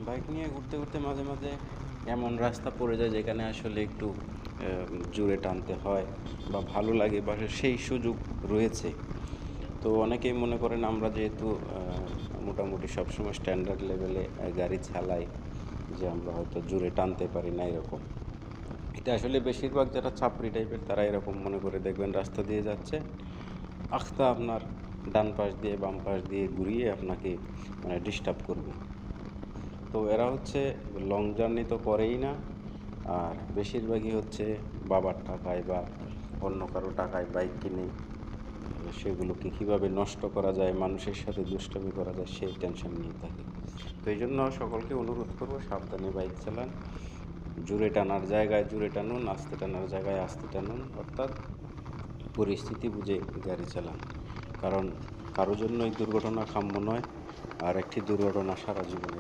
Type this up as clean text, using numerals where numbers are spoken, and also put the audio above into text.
Bike নিয়ে ঘুরতে ঘুরতে মাঝে মাঝে এমন রাস্তা পড়ে যায় যেখানে আসলে একটু জোরে টানতে হয় বা ভালো লাগে বা সেই সুযোগ রয়েছে। তো অনেকেই মনে করেন আমরা যেহেতু মোটামুটি সবসময় স্ট্যান্ডার্ড লেভেলে গাড়ি চালাই, যে আমরা হয়তো জোরে টানতে পারি না এরকম। এটা আসলে বেশিরভাগ যারা ছাপরি টাইপের তারা এরকম মনে করে, দেখবেন রাস্তা দিয়ে যাচ্ছে, আস্তে আপনার ডান পাশ দিয়ে বাম পাশ দিয়ে ঘুরিয়ে আপনাকে মানে ডিস্টার্ব করবে। তো এরা হচ্ছে লং জার্নি তো করেই না, আর বেশিরভাগই হচ্ছে বাবার টাকায় বা অন্য কারো টাকায় বাইক কিনে সেগুলোকে কীভাবে নষ্ট করা যায়, মানুষের সাথে দুষ্টামি করা যায় সেই টেনশন নিয়ে থাকে। তো এই জন্য সকলকে অনুরোধ করবো সাবধানে বাইক চালান, জোরে টানার জায়গায় জোরে টানুন, আস্তে টানার জায়গায় আস্তে টানুন, অর্থাৎ পরিস্থিতি বুঝে গাড়ি চালান। কারণ কারো জন্যই দুর্ঘটনা কাম্য নয়, আর একটি দুর্ঘটনা সারা জীবনের